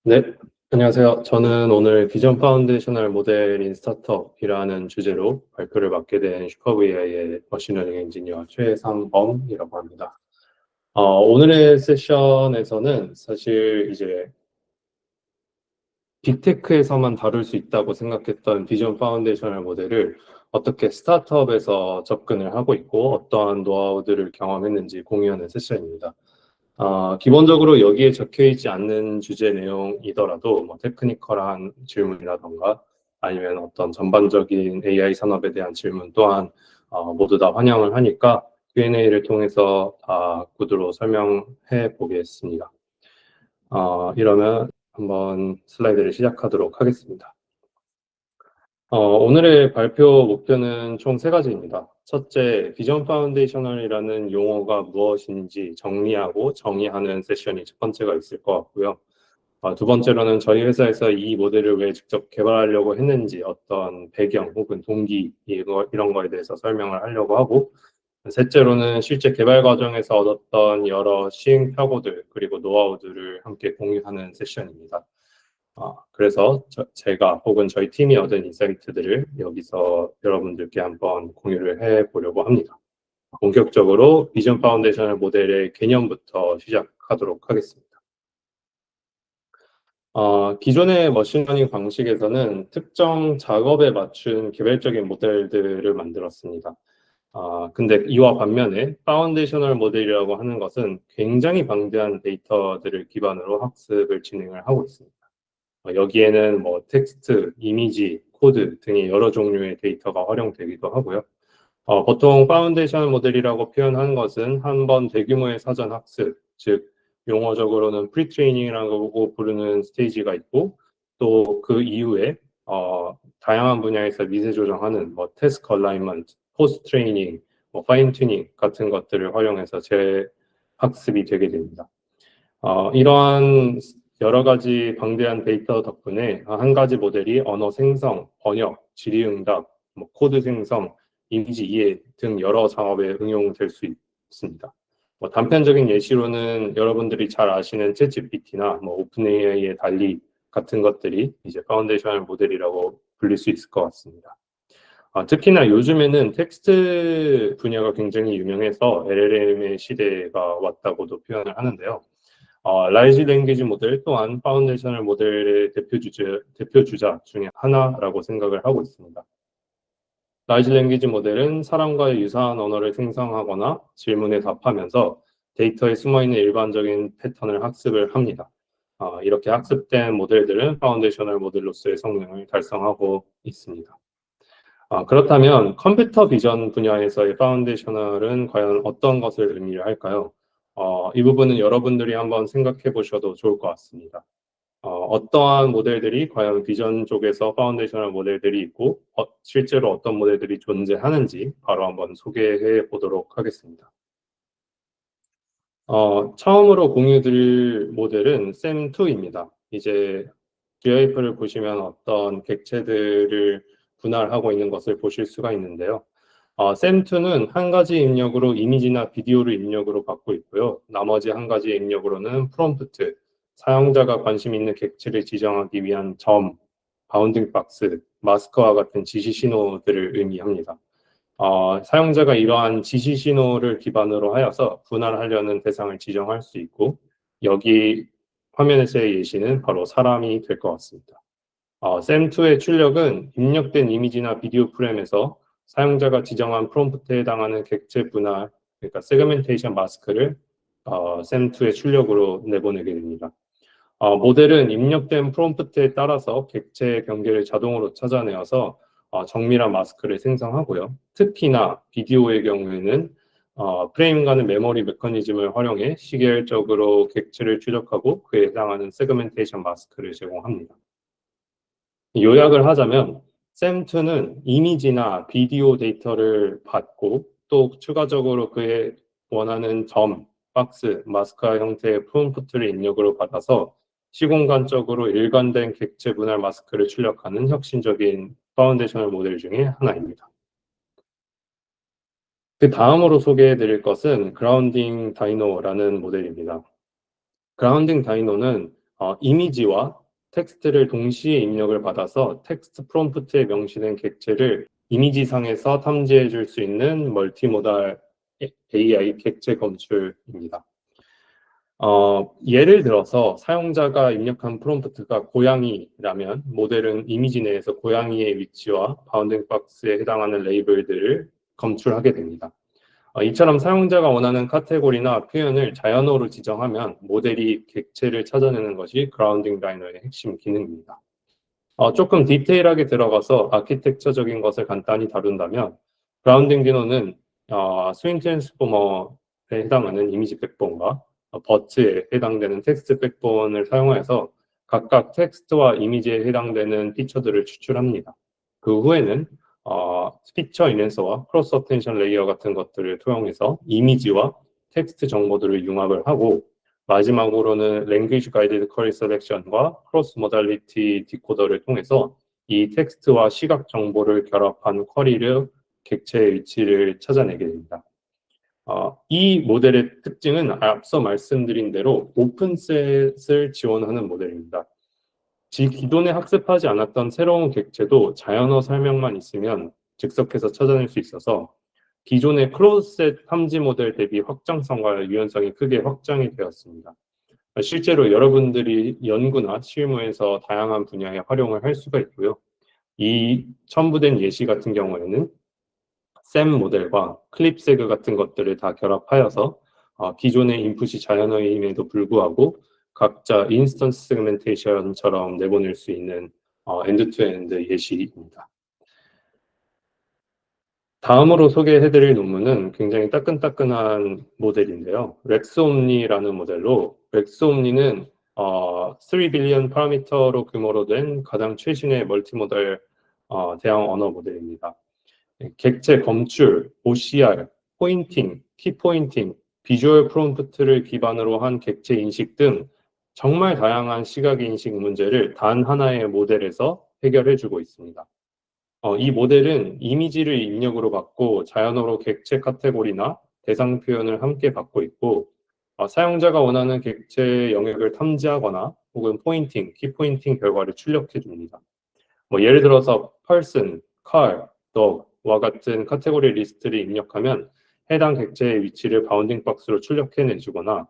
네, 안녕하세요. 저는 오늘 비전 파운데이셔널 모델인 스타트업이라는 주제로 발표를 맡게 된 슈퍼VI의 머신러닝 엔지니어 최상범이라고 합니다. 오늘의 세션에서는 사실 이제 빅테크에서만 다룰 수 있다고 생각했던 비전 파운데이셔널 모델을 어떻게 스타트업에서 접근을 하고 있고 어떠한 노하우들을 경험했는지 공유하는 세션입니다. 기본적으로 여기에 적혀 있지 않는 주제 내용이더라도 뭐 테크니컬한 질문이라던가 아니면 어떤 전반적인 AI 산업에 대한 질문 또한 모두 다 환영을 하니까 Q&A를 통해서 다 구두로 설명해 보겠습니다. 이러면 한번 슬라이드를 시작하도록 하겠습니다. 오늘의 발표 목표는 총 세 가지입니다. 첫째, 비전 파운데이셔널이라는 용어가 무엇인지 정리하고 정의하는 세션이 첫 번째가 있을 것 같고요. 두 번째로는 저희 회사에서 이 모델을 왜 직접 개발하려고 했는지 어떤 배경 혹은 동기 이런 거에 대해서 설명을 하려고 하고, 셋째로는 실제 개발 과정에서 얻었던 여러 시행착오들 그리고 노하우들을 함께 공유하는 세션입니다. 그래서 제가 혹은 저희 팀이 얻은 인사이트들을 여기서 여러분들께 한번 공유를 해보려고 합니다. 본격적으로 비전 파운데이셔널 모델의 개념부터 시작하도록 하겠습니다. 기존의 머신러닝 방식에서는 특정 작업에 맞춘 개별적인 모델들을 만들었습니다. 근데 이와 반면에 파운데이셔널 모델이라고 하는 것은 굉장히 방대한 데이터들을 기반으로 학습을 진행을 하고 있습니다. 여기에는 뭐 텍스트, 이미지, 코드 등의 여러 종류의 데이터가 활용되기도 하고요. 보통 파운데이션 모델이라고 표현한 것은 한 번 대규모의 사전 학습, 즉 용어적으로는 프리트레이닝이라고 부르는 스테이지가 있고 또 그 이후에 다양한 분야에서 미세 조정하는 뭐 태스크 얼라이먼트, 포스트 트레이닝, 뭐 파인 튜닝 같은 것들을 활용해서 재학습이 되게 됩니다. 이러한 여러 가지 방대한 데이터 덕분에 한 가지 모델이 언어 생성, 번역, 질의응답, 뭐 코드 생성, 이미지 이해 등 여러 작업에 응용될 수 있습니다. 뭐 단편적인 예시로는 여러분들이 잘 아시는 챗GPT나 뭐 오픈AI의 달리 같은 것들이 이제 파운데이셔널 모델이라고 불릴 수 있을 것 같습니다. 특히나 요즘에는 텍스트 분야가 굉장히 유명해서 LLM의 시대가 왔다고도 표현을 하는데요. 라이지 랭귀지 모델 또한 파운데이셔널 모델의 대표주자 중에 하나라고 생각을 하고 있습니다. 라이지 랭귀지 모델은 사람과의 유사한 언어를 생성하거나 질문에 답하면서 데이터에 숨어있는 일반적인 패턴을 학습을 합니다. 이렇게 학습된 모델들은 파운데이셔널 모델로서의 성능을 달성하고 있습니다. 그렇다면 컴퓨터 비전 분야에서의 파운데이셔널은 과연 어떤 것을 의미를 할까요? 이 부분은 여러분들이 한번 생각해 보셔도 좋을 것 같습니다. 어떠한 모델들이 과연 비전 쪽에서 파운데이셔널 모델들이 있고 실제로 어떤 모델들이 존재하는지 바로 한번 소개해 보도록 하겠습니다. 처음으로 공유드릴 모델은 샘2입니다. 이제 GIF를 보시면 어떤 객체들을 분할하고 있는 것을 보실 수가 있는데요. 샘2는 한 가지 입력으로 이미지나 비디오를 입력으로 받고 있고요. 나머지 한 가지 입력으로는 프롬프트, 사용자가 관심 있는 객체를 지정하기 위한 점, 바운딩 박스, 마스크와 같은 지시 신호들을 의미합니다. 사용자가 이러한 지시 신호를 기반으로 하여서 분할하려는 대상을 지정할 수 있고 여기 화면에서의 예시는 바로 사람이 될 것 같습니다. 샘2의 출력은 입력된 이미지나 비디오 프레임에서 사용자가 지정한 프롬프트에 해당하는 객체 분할, 그러니까 세그멘테이션 마스크를 샘2의 출력으로 내보내게 됩니다. 모델은 입력된 프롬프트에 따라서 객체의 경계를 자동으로 찾아내어서 정밀한 마스크를 생성하고요. 특히나 비디오의 경우에는 프레임과는 메모리 메커니즘을 활용해 시계열적으로 객체를 추적하고 그에 해당하는 세그멘테이션 마스크를 제공합니다. 요약을 하자면 샘2는 이미지나 비디오 데이터를 받고 또 추가적으로 그에 원하는 점, 박스, 마스크화 형태의 프롬프트를 입력으로 받아서 시공간적으로 일관된 객체 분할 마스크를 출력하는 혁신적인 파운데이셔널 모델 중에 하나입니다. 그 다음으로 소개해 드릴 것은 그라운딩 다이노라는 모델입니다. 그라운딩 다이노는 이미지와 텍스트를 동시에 입력을 받아서 텍스트 프롬프트에 명시된 객체를 이미지상에서 탐지해 줄 수 있는 멀티모달 AI 객체 검출입니다. 예를 들어서 사용자가 입력한 프롬프트가 고양이라면 모델은 이미지 내에서 고양이의 위치와 바운딩 박스에 해당하는 레이블들을 검출하게 됩니다. 이처럼 사용자가 원하는 카테고리나 표현을 자연어로 지정하면 모델이 객체를 찾아내는 것이 그라운딩 라이너의 핵심 기능입니다. 조금 디테일하게 들어가서 아키텍처적인 것을 간단히 다룬다면 그라운딩 디노는 스윙 트랜스포머에 해당하는 이미지 백본과 버트에 해당되는 텍스트 백본을 사용해서 각각 텍스트와 이미지에 해당되는 피처들을 추출합니다. 그 후에는 피처 인핸서와 크로스 어텐션 레이어 같은 것들을 통해서 이미지와 텍스트 정보들을 융합을 하고 마지막으로는 랭귀지 가이디드 쿼리 셀렉션과 크로스 모달리티 디코더를 통해서 이 텍스트와 시각 정보를 결합한 쿼리를 객체의 위치를 찾아내게 됩니다. 이 모델의 특징은 앞서 말씀드린 대로 오픈셋을 지원하는 모델입니다. 기존에 학습하지 않았던 새로운 객체도 자연어 설명만 있으면 즉석해서 찾아낼 수 있어서 기존의 클로즈셋 탐지 모델 대비 확장성과 유연성이 크게 확장이 되었습니다. 실제로 여러분들이 연구나 실무에서 다양한 분야에 활용을 할 수가 있고요. 이 첨부된 예시 같은 경우에는 샘 모델과 클립세그 같은 것들을 다 결합하여서 기존의 인풋이 자연어임에도 불구하고 각자 인스턴스 세그멘테이션처럼 내보낼 수 있는 엔드-투-엔드 예시입니다. 다음으로 소개해드릴 논문은 굉장히 따끈따끈한 모델인데요. 렉스옴니라는 모델로 렉스옴니는 3 빌리언 파라미터로 규모로 된 가장 최신의 멀티모델 대형 언어 모델입니다. 객체 검출, OCR, 포인팅, 키포인팅, 비주얼 프롬프트를 기반으로 한 객체 인식 등 정말 다양한 시각 인식 문제를 단 하나의 모델에서 해결해주고 있습니다. 이 모델은 이미지를 입력으로 받고 자연어로 객체 카테고리나 대상 표현을 함께 받고 있고 사용자가 원하는 객체 영역을 탐지하거나 혹은 포인팅, 키포인팅 결과를 출력해 줍니다. 예를 들어서 person, car, dog와 같은 카테고리 리스트를 입력하면 해당 객체의 위치를 바운딩 박스로 출력해 주거나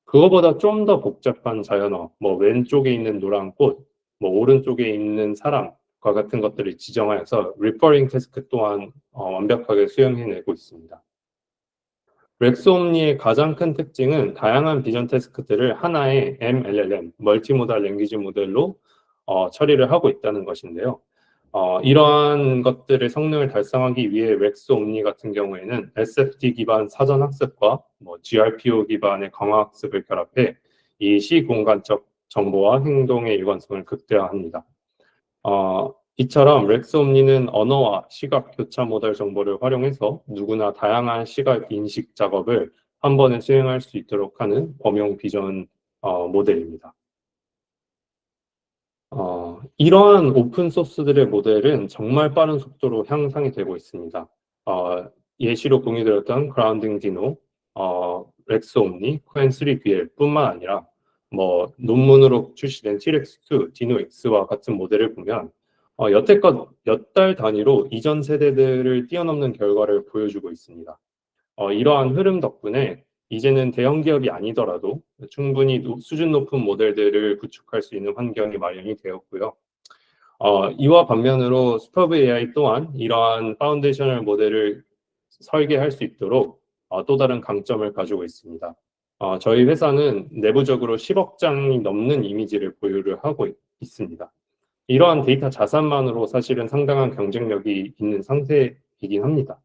그거보다 좀 더 복잡한 자연어, 왼쪽에 있는 노란 꽃, 오른쪽에 있는 사람과 같은 것들을 지정하여서 referring 태스크 또한 완벽하게 수행해내고 있습니다. 렉스옴니의 가장 큰 특징은 다양한 비전 태스크들을 하나의 MLLM, 멀티모달 랭귀지 모델로 처리를 하고 있다는 것인데요. 이러한 것들의 성능을 달성하기 위해 렉스옴니 같은 경우에는 SFD 기반 사전 학습과 GRPO 기반의 강화 학습을 결합해 이 시공간적 정보와 행동의 일관성을 극대화합니다. 이처럼 렉스옴니는 언어와 시각 교차 모델 정보를 활용해서 누구나 다양한 시각 인식 작업을 한 번에 수행할 수 있도록 하는 범용 비전 모델입니다. 이러한 오픈소스들의 모델은 정말 빠른 속도로 향상이 되고 있습니다. 예시로 공유드렸던 그라운딩 디노, 렉스옴니, 코엔3BL 뿐만 아니라 논문으로 출시된 T-Rex2, 디노X와 같은 모델을 보면 여태껏 몇 달 단위로 이전 세대들을 뛰어넘는 결과를 보여주고 있습니다. 이러한 흐름 덕분에 이제는 대형 기업이 아니더라도 충분히 수준 높은 모델들을 구축할 수 있는 환경이 마련이 되었고요. 이와 반면으로 슈퍼브 AI 또한 이러한 파운데이셔널 모델을 설계할 수 있도록 또 다른 강점을 가지고 있습니다. 저희 회사는 내부적으로 10억 장이 넘는 이미지를 보유를 하고 있습니다. 이러한 데이터 자산만으로 사실은 상당한 경쟁력이 있는 상태이긴 합니다.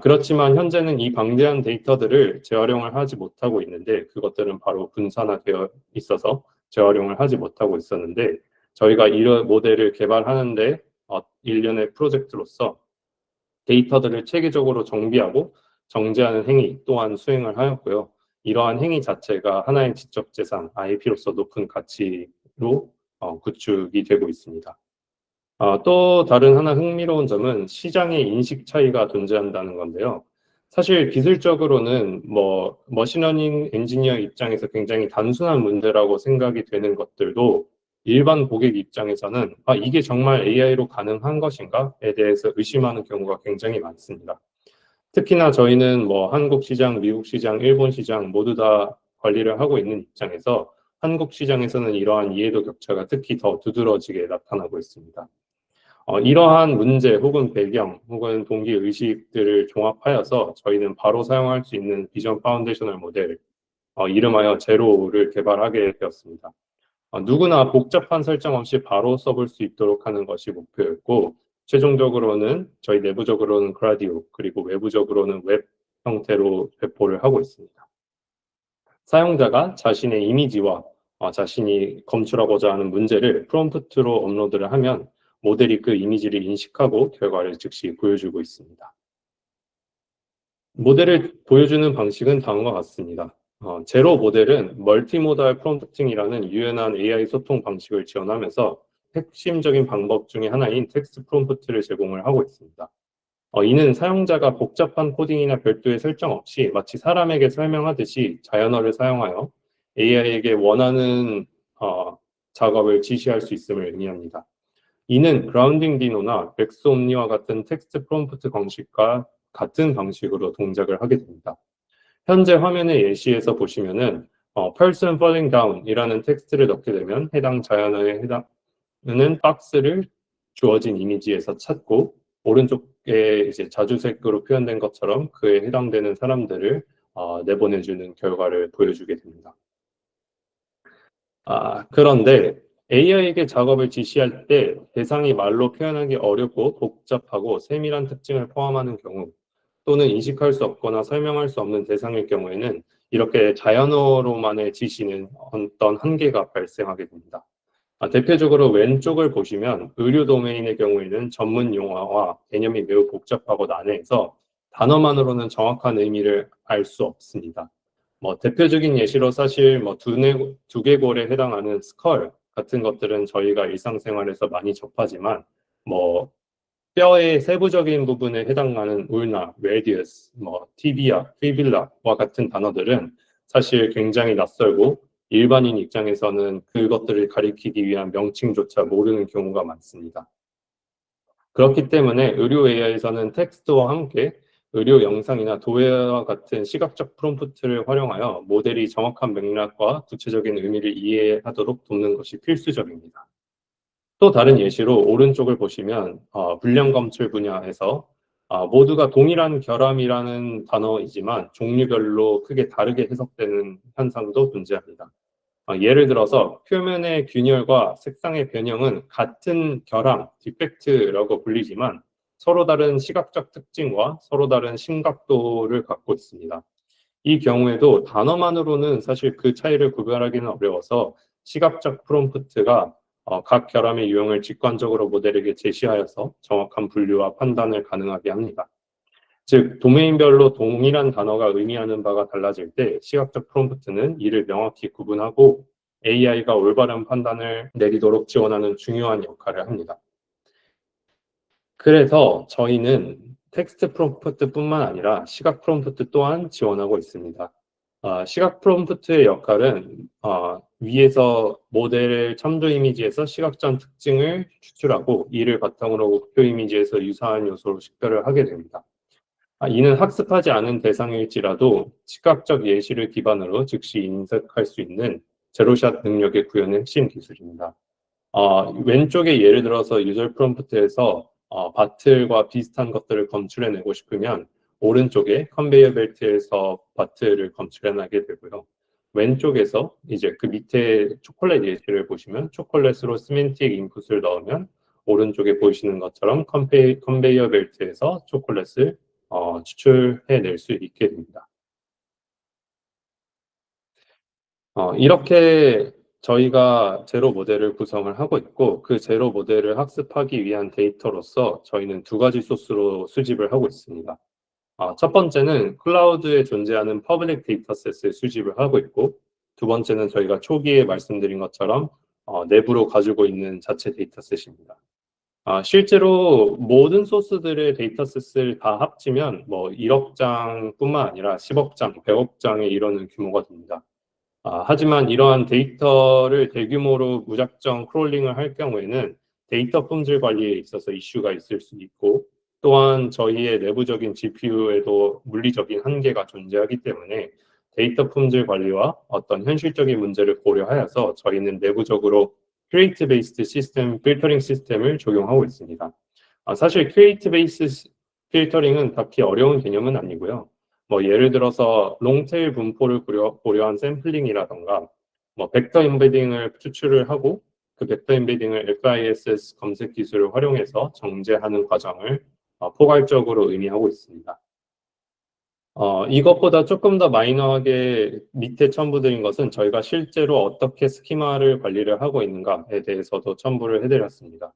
그렇지만 현재는 이 방대한 데이터들을 재활용을 하지 못하고 있는데 그것들은 바로 분산화되어 있어서 재활용을 하지 못하고 있었는데 저희가 이런 모델을 개발하는데 일련의 프로젝트로서 데이터들을 체계적으로 정비하고 정제하는 행위 또한 수행을 하였고요. 이러한 행위 자체가 하나의 지적재산, IP로서 높은 가치로 구축이 되고 있습니다. 또 다른 하나 흥미로운 점은 시장의 인식 차이가 존재한다는 건데요. 사실 기술적으로는 뭐 머신러닝 엔지니어 입장에서 굉장히 단순한 문제라고 생각이 되는 것들도 일반 고객 입장에서는 이게 정말 AI로 가능한 것인가에 대해서 의심하는 경우가 굉장히 많습니다. 특히나 저희는 뭐 한국 시장, 미국 시장, 일본 시장 모두 다 관리를 하고 있는 입장에서 한국 시장에서는 이러한 이해도 격차가 특히 더 두드러지게 나타나고 있습니다. 이러한 문제 혹은 배경 혹은 동기 의식들을 종합하여서 저희는 바로 사용할 수 있는 비전 파운데이셔널 모델, 이름하여 제로를 개발하게 되었습니다. 누구나 복잡한 설정 없이 바로 써볼 수 있도록 하는 것이 목표였고, 최종적으로는 저희 내부적으로는 그라디오 그리고 외부적으로는 웹 형태로 배포를 하고 있습니다. 사용자가 자신의 이미지와 자신이 검출하고자 하는 문제를 프롬프트로 업로드를 하면 모델이 그 이미지를 인식하고 결과를 즉시 보여주고 있습니다. 모델을 보여주는 방식은 다음과 같습니다. 제로 모델은 멀티모달 프롬프팅이라는 유연한 AI 소통 방식을 지원하면서 핵심적인 방법 중에 하나인 텍스트 프롬프트를 제공을 하고 있습니다. 이는 사용자가 복잡한 코딩이나 별도의 설정 없이 마치 사람에게 설명하듯이 자연어를 사용하여 AI에게 원하는 작업을 지시할 수 있음을 의미합니다. 이는 그라운딩 디노나 백스옴니와 같은 텍스트 프롬프트 방식과 같은 방식으로 동작을 하게 됩니다. 현재 화면의 예시에서 보시면은 person falling down 이라는 텍스트를 넣게 되면 해당 자연어에 해당하는 박스를 주어진 이미지에서 찾고 오른쪽에 이제 자주색으로 표현된 것처럼 그에 해당되는 사람들을 내보내주는 결과를 보여주게 됩니다. 그런데 AI에게 작업을 지시할 때 대상이 말로 표현하기 어렵고 복잡하고 세밀한 특징을 포함하는 경우 또는 인식할 수 없거나 설명할 수 없는 대상일 경우에는 이렇게 자연어로만의 지시는 어떤 한계가 발생하게 됩니다. 대표적으로 왼쪽을 보시면 의료 도메인의 경우에는 전문 용어와 개념이 매우 복잡하고 난해해서 단어만으로는 정확한 의미를 알 수 없습니다. 대표적인 예시로 사실 두개골에 해당하는 스컬 같은 것들은 저희가 일상생활에서 많이 접하지만 뼈의 세부적인 부분에 해당하는 울나, 레디어스, 티비아, 피빌라와 같은 단어들은 사실 굉장히 낯설고 일반인 입장에서는 그것들을 가리키기 위한 명칭조차 모르는 경우가 많습니다. 그렇기 때문에 의료 AI에서는 텍스트와 함께 의료 영상이나 도해와 같은 시각적 프롬프트를 활용하여 모델이 정확한 맥락과 구체적인 의미를 이해하도록 돕는 것이 필수적입니다. 또 다른 예시로 오른쪽을 보시면 불량 검출 분야에서 모두가 동일한 결함이라는 단어이지만 종류별로 크게 다르게 해석되는 현상도 존재합니다. 예를 들어서 표면의 균열과 색상의 변형은 같은 결함, 디펙트라고 불리지만 서로 다른 시각적 특징과 서로 다른 심각도를 갖고 있습니다. 이 경우에도 단어만으로는 사실 그 차이를 구별하기는 어려워서 시각적 프롬프트가 각 결함의 유형을 직관적으로 모델에게 제시하여서 정확한 분류와 판단을 가능하게 합니다. 즉, 도메인별로 동일한 단어가 의미하는 바가 달라질 때 시각적 프롬프트는 이를 명확히 구분하고 AI가 올바른 판단을 내리도록 지원하는 중요한 역할을 합니다. 그래서 저희는 텍스트 프롬프트뿐만 아니라 시각 프롬프트 또한 지원하고 있습니다. 시각 프롬프트의 역할은 위에서 모델의 첨도 이미지에서 시각적 특징을 추출하고 이를 바탕으로 목표 이미지에서 유사한 요소로 식별을 하게 됩니다. 이는 학습하지 않은 대상일지라도 시각적 예시를 기반으로 즉시 인식할 수 있는 제로샷 능력의 구현의 핵심 기술입니다. 왼쪽에 예를 들어서 유저 프롬프트에서 바틀과 비슷한 것들을 검출해내고 싶으면 오른쪽에 컨베이어 벨트에서 바틀을 검출해내게 되고요. 왼쪽에서 이제 그 밑에 초콜릿 예시를 보시면 초콜릿으로 시멘틱 인풋을 넣으면 오른쪽에 보이시는 것처럼 컨베이어 벨트에서 초콜릿을 추출해낼 수 있게 됩니다. 이렇게 저희가 제로 모델을 구성을 하고 있고 그 제로 모델을 학습하기 위한 데이터로서 저희는 두 가지 소스로 수집을 하고 있습니다. 첫 번째는 클라우드에 존재하는 퍼블릭 데이터셋을 수집을 하고 있고 두 번째는 저희가 초기에 말씀드린 것처럼 내부로 가지고 있는 자체 데이터셋입니다. 실제로 모든 소스들의 데이터셋을 다 합치면 뭐 1억 장뿐만 아니라 10억 장, 100억 장에 이르는 규모가 됩니다. 하지만 이러한 데이터를 대규모로 무작정 크롤링을 할 경우에는 데이터 품질 관리에 있어서 이슈가 있을 수 있고, 또한 저희의 내부적인 GPU에도 물리적인 한계가 존재하기 때문에 데이터 품질 관리와 어떤 현실적인 문제를 고려하여서 저희는 내부적으로 큐레이트 베이스드 시스템, 필터링 시스템을 적용하고 있습니다. 사실 큐레이트 베이스 필터링은 딱히 어려운 개념은 아니고요. 뭐 예를 들어서 롱테일 분포를 고려한 샘플링이라던가 뭐 벡터 임베딩을 추출을 하고 그 벡터 임베딩을 FISS 검색 기술을 활용해서 정제하는 과정을 포괄적으로 의미하고 있습니다. 이것보다 조금 더 마이너하게 밑에 첨부드린 것은 저희가 실제로 어떻게 스키마를 관리를 하고 있는가에 대해서도 첨부를 해드렸습니다.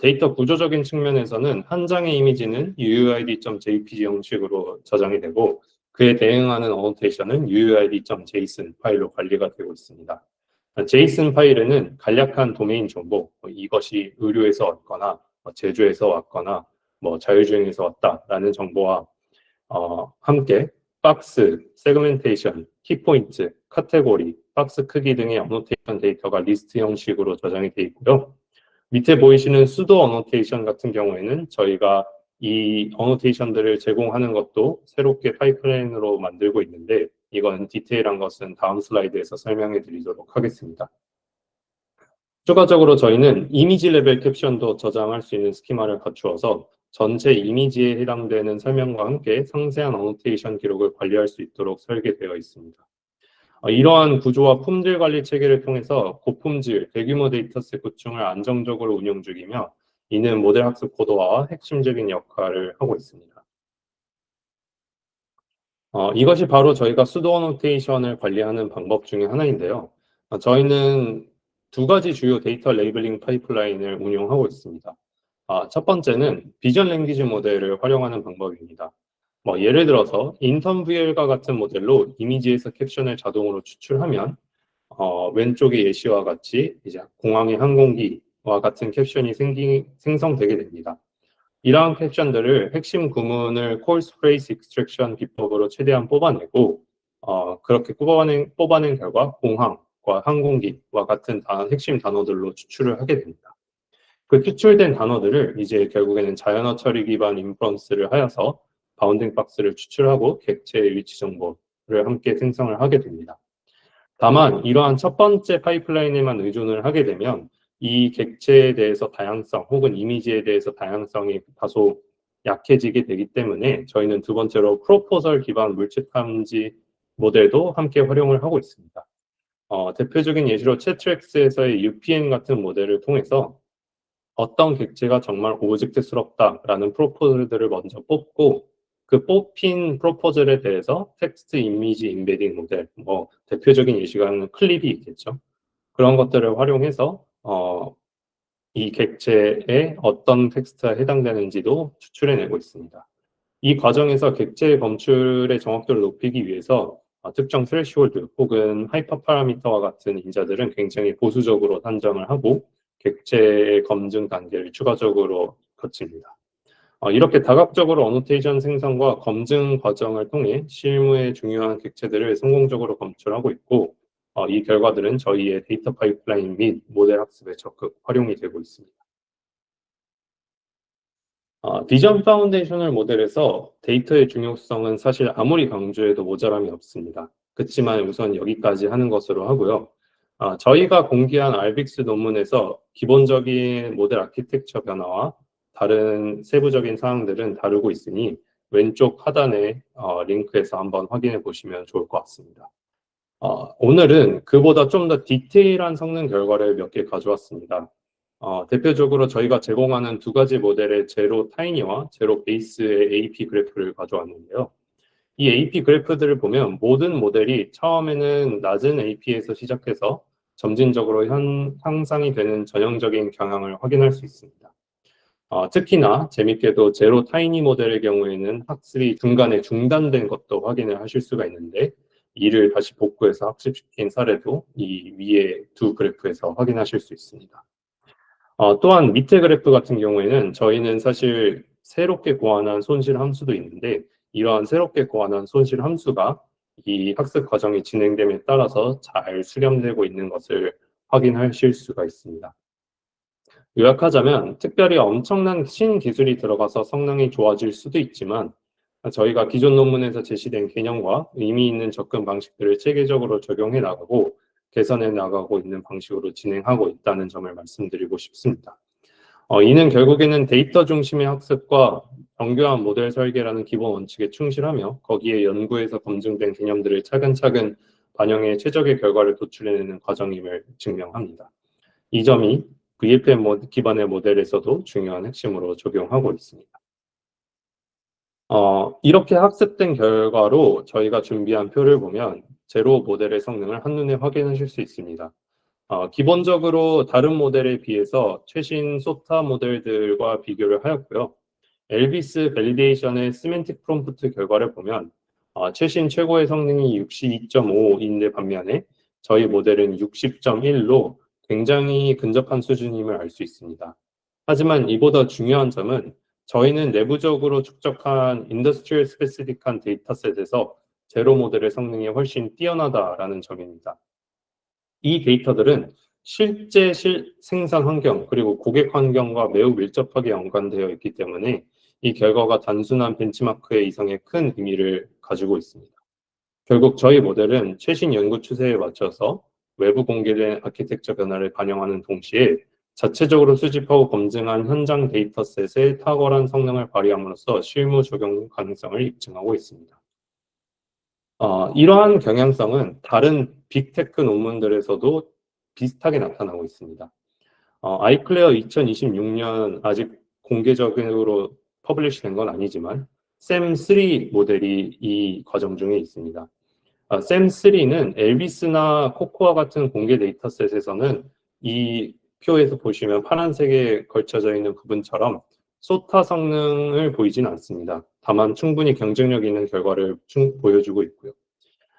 데이터 구조적인 측면에서는 한 장의 이미지는 uuid.jpg 형식으로 저장이 되고 그에 대응하는 어노테이션은 uuid.json 파일로 관리가 되고 있습니다. JSON 파일에는 간략한 도메인 정보, 이것이 의류에서 왔거나 제조에서 왔거나 자율주행에서 왔다라는 정보와 함께 박스, 세그멘테이션, 키포인트, 카테고리, 박스 크기 등의 어노테이션 데이터가 리스트 형식으로 저장이 되어 있고요. 밑에 보이시는 수도 어노테이션 같은 경우에는 저희가 이 어노테이션들을 제공하는 것도 새롭게 파이프라인으로 만들고 있는데 이건 디테일한 것은 다음 슬라이드에서 설명해 드리도록 하겠습니다. 추가적으로 저희는 이미지 레벨 캡션도 저장할 수 있는 스키마를 갖추어서 전체 이미지에 해당되는 설명과 함께 상세한 어노테이션 기록을 관리할 수 있도록 설계되어 있습니다. 이러한 구조와 품질 관리 체계를 통해서 고품질, 대규모 데이터셋 구축을 안정적으로 운영 중이며 이는 모델 학습 코드화와 핵심적인 역할을 하고 있습니다. 이것이 바로 저희가 수도 어노테이션을 관리하는 방법 중에 하나인데요. 저희는 두 가지 주요 데이터 레이블링 파이프라인을 운영하고 있습니다. 첫 번째는 비전 랭귀지 모델을 활용하는 방법입니다. 예를 들어서 인턴 VL과 같은 모델로 이미지에서 캡션을 자동으로 추출하면 왼쪽의 예시와 같이 이제 공항의 항공기와 같은 캡션이 생성되게 됩니다. 이러한 캡션들을 핵심 구문을 콜스 프레이스 익스트랙션 기법으로 최대한 뽑아내고 그렇게 뽑아낸 결과 공항과 항공기와 같은 핵심 단어들로 추출을 하게 됩니다. 그 추출된 단어들을 이제 결국에는 자연어 처리 기반 인퍼런스를 하여서 바운딩 박스를 추출하고 객체의 위치 정보를 함께 생성을 하게 됩니다. 다만 이러한 첫 번째 파이프라인에만 의존을 하게 되면 이 객체에 대해서 다양성 혹은 이미지에 대해서 다양성이 다소 약해지게 되기 때문에 저희는 두 번째로 프로포설 기반 물체 탐지 모델도 함께 활용을 하고 있습니다. 대표적인 예시로 채트렉스에서의 UPN 같은 모델을 통해서 어떤 객체가 정말 오브젝트스럽다라는 프로포즈들을 먼저 뽑고 그 뽑힌 프로포즈에 대해서 텍스트 이미지 인베딩 모델, 대표적인 예시가 클립이 있겠죠. 그런 것들을 활용해서 이 객체에 어떤 텍스트가 해당되는지도 추출해내고 있습니다. 이 과정에서 객체의 검출의 정확도를 높이기 위해서 특정 스레시홀드 혹은 하이퍼 파라미터와 같은 인자들은 굉장히 보수적으로 산정을 하고 객체의 검증 단계를 추가적으로 거칩니다. 이렇게 다각적으로 어노테이션 생성과 검증 과정을 통해 실무의 중요한 객체들을 성공적으로 검출하고 있고 이 결과들은 저희의 데이터 파이프라인 및 모델 학습에 적극 활용이 되고 있습니다. 비전 파운데이셔널 모델에서 데이터의 중요성은 사실 아무리 강조해도 모자람이 없습니다. 그렇지만 우선 여기까지 하는 것으로 하고요. 저희가 공개한 알빅스 논문에서 기본적인 모델 아키텍처 변화와 다른 세부적인 사항들은 다루고 있으니 왼쪽 하단에 링크에서 한번 확인해 보시면 좋을 것 같습니다. 오늘은 그보다 좀 더 디테일한 성능 결과를 몇 개 가져왔습니다. 대표적으로 저희가 제공하는 두 가지 모델의 제로 타이니와 제로 베이스의 AP 그래프를 가져왔는데요. 이 AP 그래프들을 보면 모든 모델이 처음에는 낮은 AP에서 시작해서 점진적으로 향상이 되는 전형적인 경향을 확인할 수 있습니다. 특히나 재밌게도 제로 타이니 모델의 경우에는 학습이 중간에 중단된 것도 확인을 하실 수가 있는데 이를 다시 복구해서 학습시킨 사례도 이 위에 두 그래프에서 확인하실 수 있습니다. 또한 밑에 그래프 같은 경우에는 저희는 사실 새롭게 고안한 손실 함수도 있는데 이러한 새롭게 고안한 손실 함수가 이 학습 과정이 진행됨에 따라서 잘 수렴되고 있는 것을 확인하실 수가 있습니다. 요약하자면 특별히 엄청난 신기술이 들어가서 성능이 좋아질 수도 있지만 저희가 기존 논문에서 제시된 개념과 의미 있는 접근 방식들을 체계적으로 적용해 나가고 개선해 나가고 있는 방식으로 진행하고 있다는 점을 말씀드리고 싶습니다. 이는 결국에는 데이터 중심의 학습과 정교한 모델 설계라는 기본 원칙에 충실하며 거기에 연구에서 검증된 개념들을 차근차근 반영해 최적의 결과를 도출해내는 과정임을 증명합니다. 이 점이 VFM 기반의 모델에서도 중요한 핵심으로 적용하고 있습니다. 이렇게 학습된 결과로 저희가 준비한 표를 보면 제로 모델의 성능을 한눈에 확인하실 수 있습니다. 기본적으로 다른 모델에 비해서 최신 소타 모델들과 비교를 하였고요. 엘비스 밸리데이션의 시멘틱 프롬프트 결과를 보면 최신 최고의 성능이 62.5인데 반면에 저희 모델은 60.1로 굉장히 근접한 수준임을 알 수 있습니다. 하지만 이보다 중요한 점은 저희는 내부적으로 축적한 인더스트리얼 스페시픽한 데이터셋에서 제로 모델의 성능이 훨씬 뛰어나다라는 점입니다. 이 데이터들은 실제 생산 환경 그리고 고객 환경과 매우 밀접하게 연관되어 있기 때문에 이 결과가 단순한 벤치마크의 이상의 큰 의미를 가지고 있습니다. 결국 저희 모델은 최신 연구 추세에 맞춰서 외부 공개된 아키텍처 변화를 반영하는 동시에 자체적으로 수집하고 검증한 현장 데이터셋의 탁월한 성능을 발휘함으로써 실무 적용 가능성을 입증하고 있습니다. 이러한 경향성은 다른 빅테크 논문들에서도 비슷하게 나타나고 있습니다. 아이클레어 2026년 아직 공개적으로 퍼블리시 된 건 아니지만 샘3 모델이 이 과정 중에 있습니다. 샘3는 엘비스나 코코아 같은 공개 데이터셋에서는 이 표에서 보시면 파란색에 걸쳐져 있는 부분처럼 소타 성능을 보이진 않습니다. 다만 충분히 경쟁력 있는 결과를 보여주고 있고요.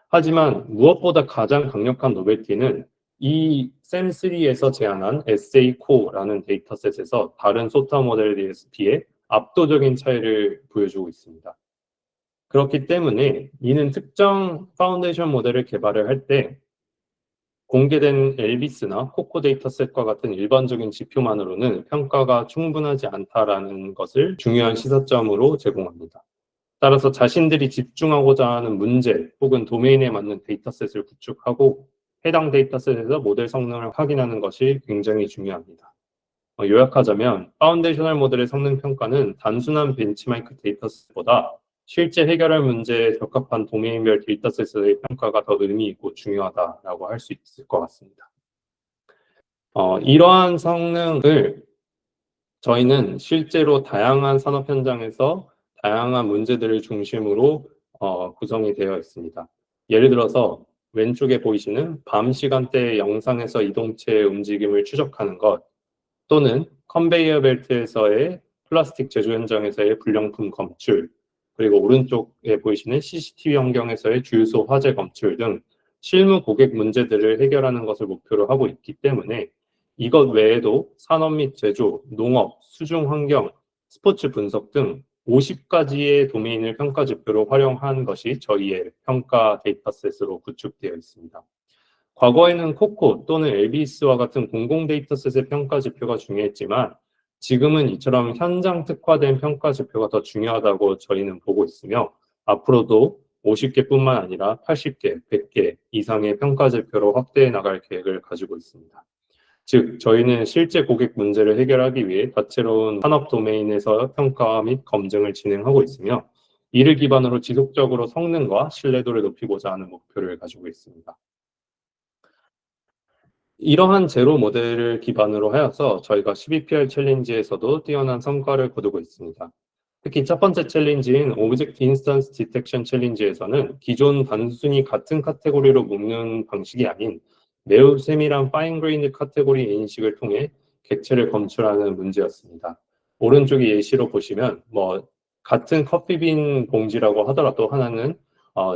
하지만 무엇보다 가장 강력한 노벨티는 이 샘3에서 제안한 SA코라는 데이터셋에서 다른 소타 모델에 비해 압도적인 차이를 보여주고 있습니다. 그렇기 때문에 이는 특정 파운데이션 모델을 개발을 할 때 공개된 엘비스나 코코 데이터셋과 같은 일반적인 지표만으로는 평가가 충분하지 않다라는 것을 중요한 시사점으로 제공합니다. 따라서 자신들이 집중하고자 하는 문제 혹은 도메인에 맞는 데이터셋을 구축하고 해당 데이터셋에서 모델 성능을 확인하는 것이 굉장히 중요합니다. 요약하자면 파운데이셔널 모델의 성능 평가는 단순한 벤치마크 데이터셋보다 실제 해결할 문제에 적합한 도메인별 데이터셋의 평가가 더 의미 있고 중요하다라고 할 수 있을 것 같습니다. 이러한 성능을 저희는 실제로 다양한 산업 현장에서 다양한 문제들을 중심으로 구성이 되어 있습니다. 예를 들어서 왼쪽에 보이시는 밤 시간대의 영상에서 이동체의 움직임을 추적하는 것, 또는 컨베이어 벨트에서의 플라스틱 제조 현장에서의 불량품 검출, 그리고 오른쪽에 보이시는 CCTV 환경에서의 주유소 화재 검출 등 실무 고객 문제들을 해결하는 것을 목표로 하고 있기 때문에 이것 외에도 산업 및 제조, 농업, 수중 환경, 스포츠 분석 등 50가지의 도메인을 평가 지표로 활용한 것이 저희의 평가 데이터셋으로 구축되어 있습니다. 과거에는 코코 또는 엘비스와 같은 공공 데이터셋의 평가 지표가 중요했지만 지금은 이처럼 현장 특화된 평가 지표가 더 중요하다고 저희는 보고 있으며 앞으로도 50개뿐만 아니라 80개, 100개 이상의 평가 지표로 확대해 나갈 계획을 가지고 있습니다. 즉, 저희는 실제 고객 문제를 해결하기 위해 다채로운 산업 도메인에서 평가 및 검증을 진행하고 있으며 이를 기반으로 지속적으로 성능과 신뢰도를 높이고자 하는 목표를 가지고 있습니다. 이러한 제로 모델을 기반으로 하여서 저희가 12PR 챌린지에서도 뛰어난 성과를 거두고 있습니다. 특히 첫 번째 챌린지인 오브젝트 인스턴스 디텍션 챌린지에서는 기존 단순히 같은 카테고리로 묶는 방식이 아닌 매우 세밀한 파인 그레인드 카테고리 인식을 통해 객체를 검출하는 문제였습니다. 오른쪽에 예시로 보시면 같은 커피빈 봉지라고 하더라도 하나는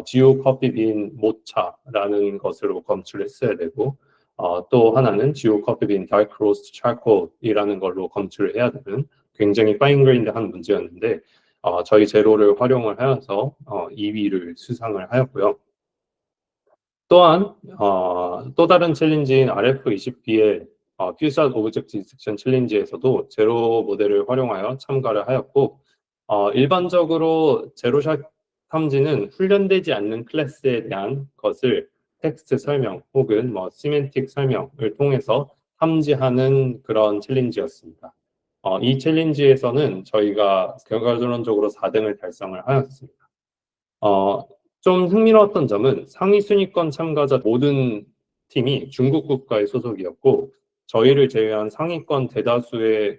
지오 커피빈 모차라는 것으로 검출했어야 되고 또 하나는 지오 커피 빈 다크 로스트 차콜이라는 걸로 검출을 해야 되는 굉장히 파인 그레인드한 문제였는데 저희 제로를 활용을 하여서 2위를 수상을 하였고요. 또한 또 다른 챌린지인 RF20B의 퓨전 오브젝트 디텍션 챌린지에서도 제로 모델을 활용하여 참가를 하였고 일반적으로 제로샷 탐지는 훈련되지 않는 클래스에 대한 것을 텍스트 설명 혹은 시멘틱 설명을 통해서 탐지하는 그런 챌린지였습니다. 이 챌린지에서는 저희가 결과론적으로 4등을 달성을 하였습니다. 어, 좀 흥미로웠던 점은 상위 순위권 참가자 모든 팀이 중국 국가의 소속이었고 저희를 제외한 상위권 대다수의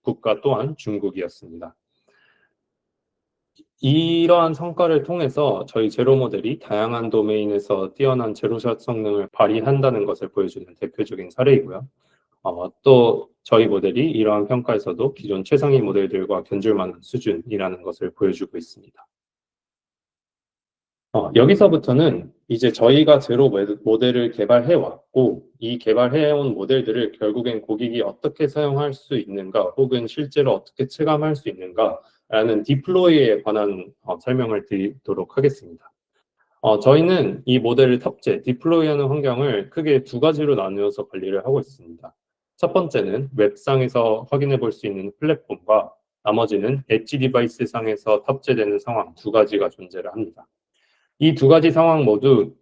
국가 또한 중국이었습니다. 이러한 성과를 통해서 저희 제로 모델이 다양한 도메인에서 뛰어난 제로샷 성능을 발휘한다는 것을 보여주는 대표적인 사례이고요. 또 저희 모델이 이러한 평가에서도 기존 최상위 모델들과 견줄 만한 수준이라는 것을 보여주고 있습니다. 여기서부터는 이제 저희가 제로 모델을 개발해 왔고 이 개발해온 모델들을 결국엔 고객이 어떻게 사용할 수 있는가 혹은 실제로 어떻게 체감할 수 있는가라는 디플로이에 관한 설명을 드리도록 하겠습니다. 저희는 이 모델을 탑재, 디플로이하는 환경을 크게 두 가지로 나누어서 관리를 하고 있습니다. 첫 번째는 웹상에서 확인해 볼 수 있는 플랫폼과 나머지는 엣지 디바이스 상에서 탑재되는 상황 두 가지가 존재를 합니다. 이 두 가지 상황 모두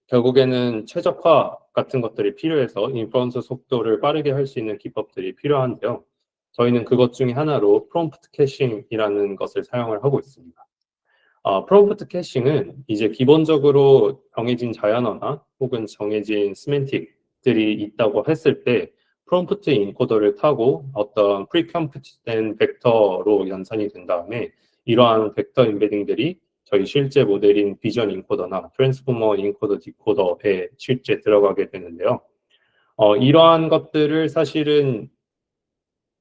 결국에는 최적화 같은 것들이 필요해서 인퍼런스 속도를 빠르게 할 수 있는 기법들이 필요한데요. 저희는 그것 중에 하나로 프롬프트 캐싱이라는 것을 사용을 하고 있습니다. 프롬프트 캐싱은 이제 기본적으로 정해진 자연어나 혹은 정해진 시멘틱들이 있다고 했을 때 프롬프트 인코더를 타고 어떤 프리컴퓨트된 벡터로 연산이 된 다음에 이러한 벡터 임베딩들이 저희 실제 모델인 비전 인코더나 트랜스포머 인코더 디코더에 실제 들어가게 되는데요. 이러한 것들을 사실은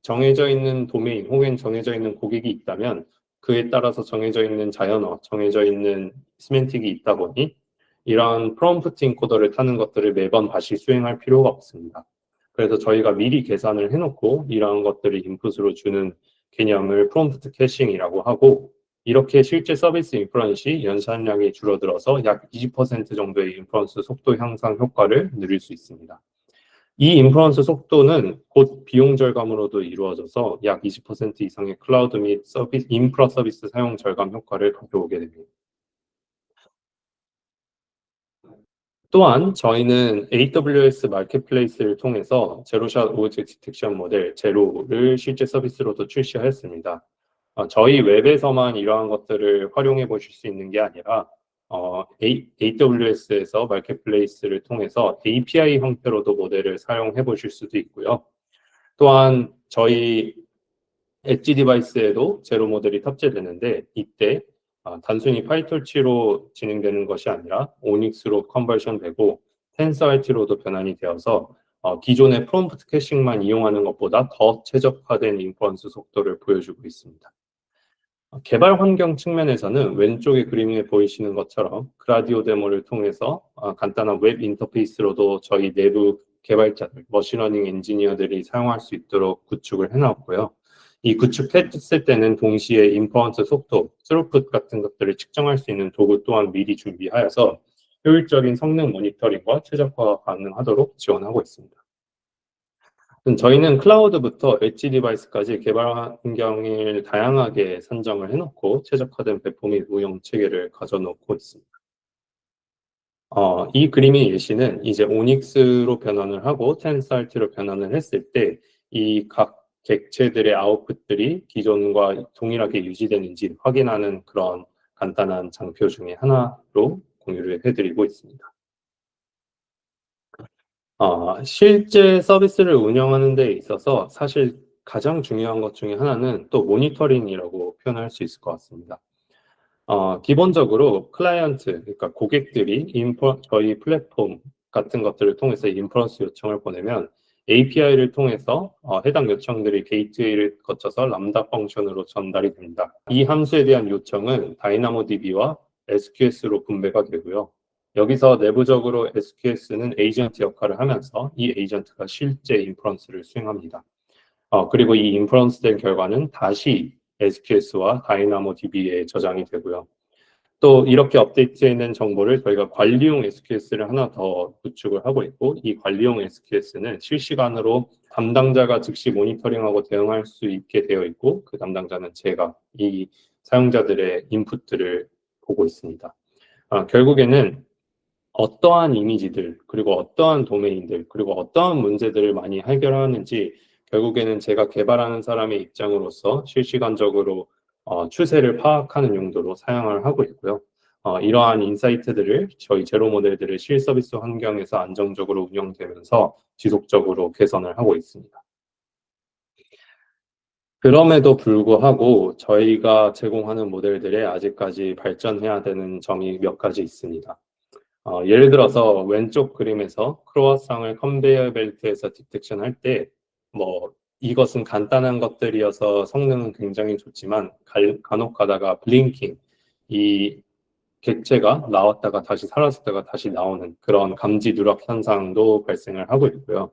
정해져 있는 도메인 혹은 정해져 있는 고객이 있다면 그에 따라서 정해져 있는 자연어, 정해져 있는 시멘틱이 있다 보니 이러한 프롬프트 인코더를 타는 것들을 매번 다시 수행할 필요가 없습니다. 그래서 저희가 미리 계산을 해놓고 이러한 것들을 인풋으로 주는 개념을 프롬프트 캐싱이라고 하고 이렇게 실제 서비스 인프런시 연산량이 줄어들어서 약 20% 정도의 인프런스 속도 향상 효과를 누릴 수 있습니다. 이 인프런스 속도는 곧 비용 절감으로도 이루어져서 약 20% 이상의 클라우드 및 인프라 서비스 사용 절감 효과를 가져오게 됩니다. 또한 저희는 AWS 마켓플레이스를 통해서 제로샷 오브젝트 디텍션 모델 제로를 실제 서비스로도 출시하였습니다. 저희 웹에서만 이러한 것들을 활용해 보실 수 있는 게 아니라 AWS에서 마켓플레이스를 통해서 API 형태로도 모델을 사용해 보실 수도 있고요. 또한 저희 엣지 디바이스에도 제로 모델이 탑재되는데 이때 단순히 파이톨치로 진행되는 것이 아니라 오닉스로 컨버션 되고 텐서RT로도 변환이 되어서 기존의 프롬프트 캐싱만 이용하는 것보다 더 최적화된 인퍼런스 속도를 보여주고 있습니다. 개발 환경 측면에서는 왼쪽의 그림에 보이시는 것처럼 그라디오 데모를 통해서 간단한 웹 인터페이스로도 저희 내부 개발자들, 머신러닝 엔지니어들이 사용할 수 있도록 구축을 해놨고요. 이 구축했을 때는 동시에 인퍼런스 속도, 스루풋 같은 것들을 측정할 수 있는 도구 또한 미리 준비하여서 효율적인 성능 모니터링과 최적화가 가능하도록 지원하고 있습니다. 저희는 클라우드부터 엣지 디바이스까지 개발 환경을 다양하게 산정을 해놓고 최적화된 배포 및 운영 체계를 가져놓고 있습니다. 이 그림의 예시는 이제 오닉스로 변환을 하고 텐서RT로 변환을 했을 때 이 각 객체들의 아웃풋들이 기존과 동일하게 유지되는지 확인하는 그런 간단한 장표 중에 하나로 공유를 해드리고 있습니다. 실제 서비스를 운영하는 데 있어서 사실 가장 중요한 것 중에 하나는 또 모니터링이라고 표현할 수 있을 것 같습니다. 기본적으로 클라이언트, 그러니까 고객들이 저희 플랫폼 같은 것들을 통해서 인퍼런스 요청을 보내면 API를 통해서 해당 요청들이 게이트웨이를 거쳐서 람다 펑션으로 전달이 됩니다. 이 함수에 대한 요청은 DynamoDB와 SQS로 분배가 되고요. 여기서 내부적으로 SQS는 에이전트 역할을 하면서 이 에이전트가 실제 인퍼런스를 수행합니다. 그리고 이 인퍼런스된 결과는 다시 SQS와 DynamoDB에 저장이 되고요. 또 이렇게 업데이트되는 정보를 저희가 관리용 SQS를 하나 더 구축을 하고 있고, 이 관리용 SQS는 실시간으로 담당자가 즉시 모니터링하고 대응할 수 있게 되어 있고, 그 담당자는 제가 이 사용자들의 인풋들을 보고 있습니다. 결국에는 어떠한 이미지들, 그리고 어떠한 도메인들, 그리고 어떠한 문제들을 많이 해결하는지 결국에는 제가 개발하는 사람의 입장으로서 실시간적으로 추세를 파악하는 용도로 사용을 하고 있고요. 이러한 인사이트들을 저희 제로 모델들을 실서비스 환경에서 안정적으로 운영되면서 지속적으로 개선을 하고 있습니다. 그럼에도 불구하고 저희가 제공하는 모델들에 아직까지 발전해야 되는 점이 몇 가지 있습니다. 예를 들어서 왼쪽 그림에서 크로와상을 컨베이어 벨트에서 디텍션 할 때, 이것은 간단한 것들이어서 성능은 굉장히 좋지만 간혹 가다가 블링킹, 이 객체가 나왔다가 다시 사라졌다가 다시 나오는 그런 감지 누락 현상도 발생을 하고 있고요.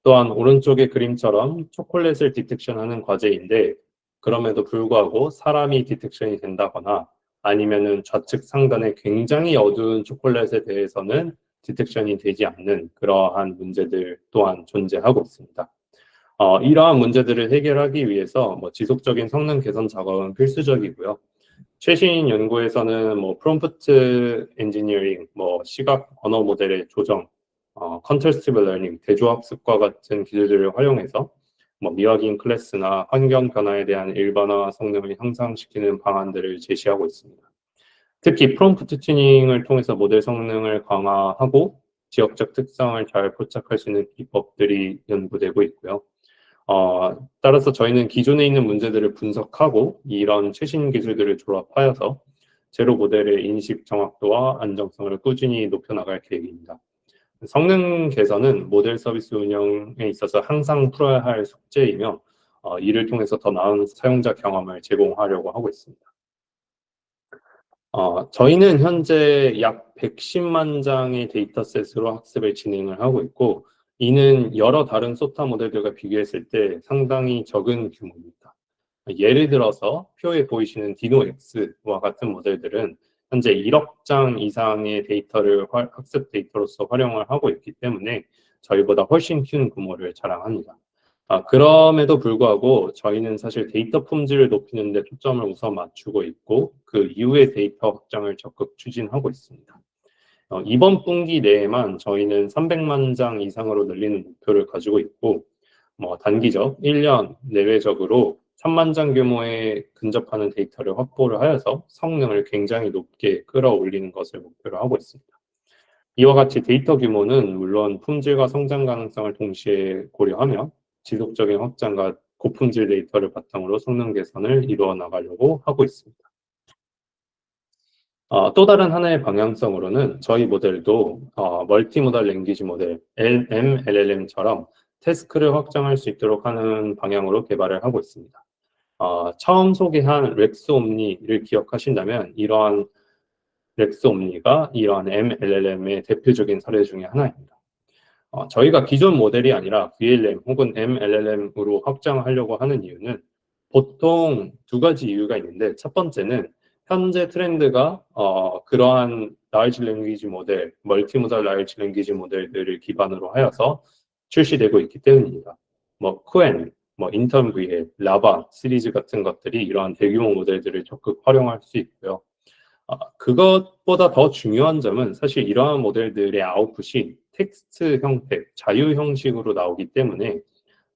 또한 오른쪽의 그림처럼 초콜릿을 디텍션하는 과제인데, 그럼에도 불구하고 사람이 디텍션이 된다거나 아니면은 좌측 상단에 굉장히 어두운 초콜릿에 대해서는 디텍션이 되지 않는 그러한 문제들 또한 존재하고 있습니다. 이러한 문제들을 해결하기 위해서 지속적인 성능 개선 작업은 필수적이고요. 최신 연구에서는 프롬프트 엔지니어링, 시각 언어 모델의 조정, 컨테스티브 러닝, 대조학습과 같은 기술들을 활용해서 미확인 클래스나 환경 변화에 대한 일반화 성능을 향상시키는 방안들을 제시하고 있습니다. 특히 프롬프트 튜닝을 통해서 모델 성능을 강화하고 지역적 특성을 잘 포착할 수 있는 기법들이 연구되고 있고요. 따라서 저희는 기존에 있는 문제들을 분석하고 이런 최신 기술들을 조합하여서 제로 모델의 인식 정확도와 안정성을 꾸준히 높여나갈 계획입니다. 성능 개선은 모델 서비스 운영에 있어서 항상 풀어야 할 숙제이며, 이를 통해서 더 나은 사용자 경험을 제공하려고 하고 있습니다. 저희는 현재 약 110만 장의 데이터셋으로 학습을 진행을 하고 있고, 이는 여러 다른 소타 모델들과 비교했을 때 상당히 적은 규모입니다. 예를 들어서 표에 보이시는 디노X와 같은 모델들은 현재 1억 장 이상의 데이터를 학습 데이터로서 활용을 하고 있기 때문에 저희보다 훨씬 큰 규모를 자랑합니다. 그럼에도 불구하고 저희는 사실 데이터 품질을 높이는 데 초점을 우선 맞추고 있고, 그 이후에 데이터 확장을 적극 추진하고 있습니다. 이번 분기 내에만 저희는 300만 장 이상으로 늘리는 목표를 가지고 있고, 단기적 1년 내외적으로 3만 장 규모에 근접하는 데이터를 확보를 하여서 성능을 굉장히 높게 끌어올리는 것을 목표로 하고 있습니다. 이와 같이 데이터 규모는 물론 품질과 성장 가능성을 동시에 고려하며 지속적인 확장과 고품질 데이터를 바탕으로 성능 개선을 이루어 나가려고 하고 있습니다. 또 다른 하나의 방향성으로는 저희 모델도 멀티모달 랭귀지 모델 MLLM처럼 태스크를 확장할 수 있도록 하는 방향으로 개발을 하고 있습니다. 처음 소개한 렉스 옴니를 기억하신다면 이러한 렉스 옴니가 이러한 MLLM의 대표적인 사례 중에 하나입니다. 저희가 기존 모델이 아니라 VLM 혹은 MLLM으로 확장하려고 하는 이유는 보통 두 가지 이유가 있는데, 첫 번째는 현재 트렌드가 그러한 라이지 랭귀지 모델, 멀티모달 라이지 랭귀지 모델들을 기반으로 하여서 출시되고 있기 때문입니다. 쿠엔, 인턴 VL, 라바 시리즈 같은 것들이 이러한 대규모 모델들을 적극 활용할 수 있고요. 그것보다 더 중요한 점은 사실 이러한 모델들의 아웃풋이 텍스트 형태, 자유 형식으로 나오기 때문에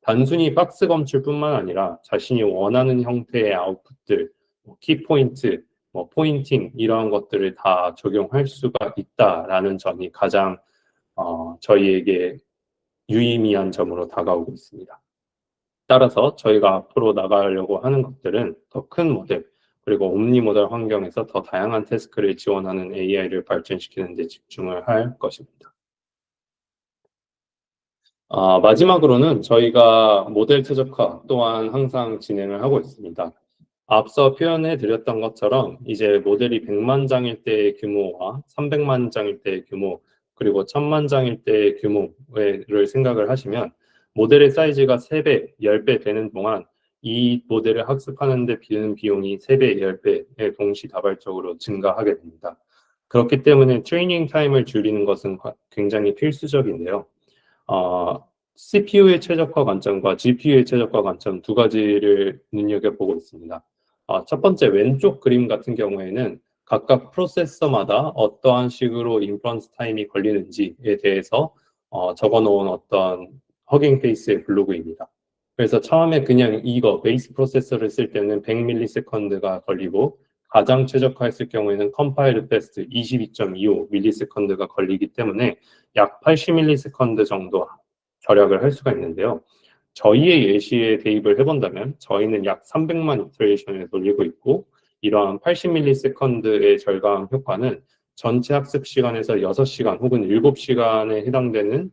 단순히 박스 검출뿐만 아니라 자신이 원하는 형태의 아웃풋들, 키포인트, 포인팅 이러한 것들을 다 적용할 수가 있다라는 점이 가장 저희에게 유의미한 점으로 다가오고 있습니다. 따라서 저희가 앞으로 나가려고 하는 것들은 더 큰 모델, 그리고 옴니모달 환경에서 더 다양한 태스크를 지원하는 AI를 발전시키는 데 집중을 할 것입니다. 마지막으로는 저희가 모델 최적화 또한 항상 진행을 하고 있습니다. 앞서 표현해 드렸던 것처럼 이제 모델이 100만 장일 때의 규모와 300만 장일 때의 규모, 그리고 1000만 장일 때의 규모를 생각을 하시면 모델의 사이즈가 3배, 10배 되는 동안 이 모델을 학습하는 데 드는 비용이 3배, 10배에 동시다발적으로 증가하게 됩니다. 그렇기 때문에 트레이닝 타임을 줄이는 것은 굉장히 필수적인데요. CPU의 최적화 관점과 GPU의 최적화 관점 두 가지를 눈여겨보고 있습니다. 첫 번째 왼쪽 그림 같은 경우에는 각각 프로세서마다 어떠한 식으로 인퍼런스 타임이 걸리는지에 대해서 적어놓은 어떤 허깅 페이스의 블로그입니다. 그래서 처음에 그냥 이거 베이스 프로세서를 쓸 때는 100ms가 걸리고 가장 최적화했을 경우에는 컴파일드 패스트 22.25ms가 걸리기 때문에 약 80ms 정도 절약을 할 수가 있는데요. 저희의 예시에 대입을 해본다면 저희는 약 300만 이터레이션을 돌리고 있고 이러한 80ms의 절감 효과는 전체 학습 시간에서 6시간 혹은 7시간에 해당되는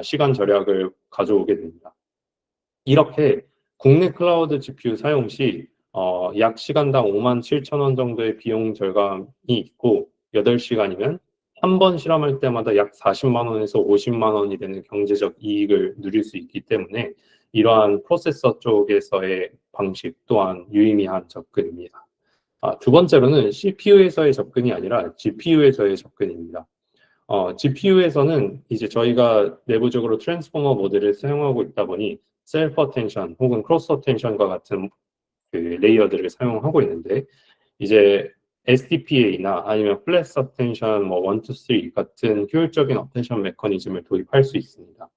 시간 절약을 가져오게 됩니다. 이렇게 국내 클라우드 GPU 사용 시 약 시간당 57,000원 정도의 비용 절감이 있고 8시간이면 한 번 실험할 때마다 약 40만 원에서 50만 원이 되는 경제적 이익을 누릴 수 있기 때문에 이러한 프로세서 쪽에서의 방식 또한 유의미한 접근입니다. 두 번째로는 CPU에서의 접근이 아니라 GPU에서의 접근입니다. GPU에서는 이제 저희가 내부적으로 트랜스포머 모델을 사용하고 있다 보니 셀프 어텐션 혹은 크로스 어텐션과 같은 그 레이어들을 사용하고 있는데 이제 SDPA나 아니면 플랫 어텐션 뭐 1, 2, 3 같은 효율적인 어텐션 메커니즘을 도입할 수 있습니다.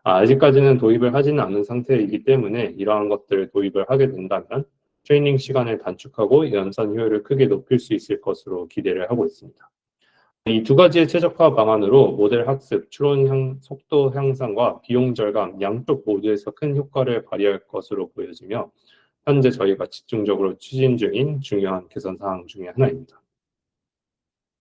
아직까지는 도입을 하지는 않은 상태이기 때문에 이러한 것들을 도입을 하게 된다면 트레이닝 시간을 단축하고 연산 효율을 크게 높일 수 있을 것으로 기대를 하고 있습니다. 이 두 가지의 최적화 방안으로 모델 학습, 추론 속도 향상과 비용 절감 양쪽 모두에서 큰 효과를 발휘할 것으로 보여지며 현재 저희가 집중적으로 추진 중인 중요한 개선 사항 중에 하나입니다.